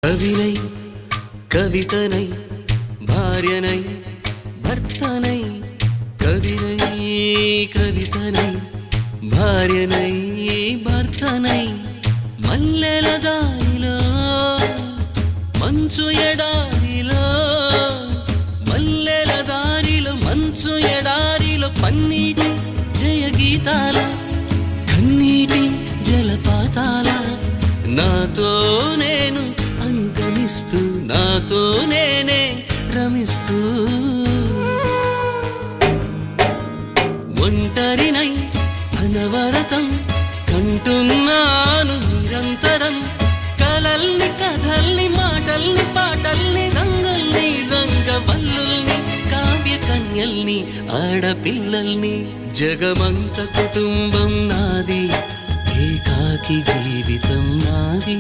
கவினை கவிதனை பாரியனை பர்த்தனை கவினை கவிதனை భార్యనై భర్తనై మల్లెల దారిలో మంచు ఎడారిలో మల్లెల దారిలో మంచు ఎడారిలో పన్నీటి జయ గీతాల కన్నీటి జలపాతాల నాతో నేను అనుగమిస్తూ నాతో నేనే రమిస్తూ ఒంటరినై అనవరతం కంటున్నాను నిరంతరం కలల్ని కథల్ని మాటల్ని పాటల్ని రంగుల్ని రంగవల్లుల్ని కావ్య కన్యల్ని ఆడపిల్లల్ని జగమంత కుటుంబం నాది ఏకాకి జీవితం నాది.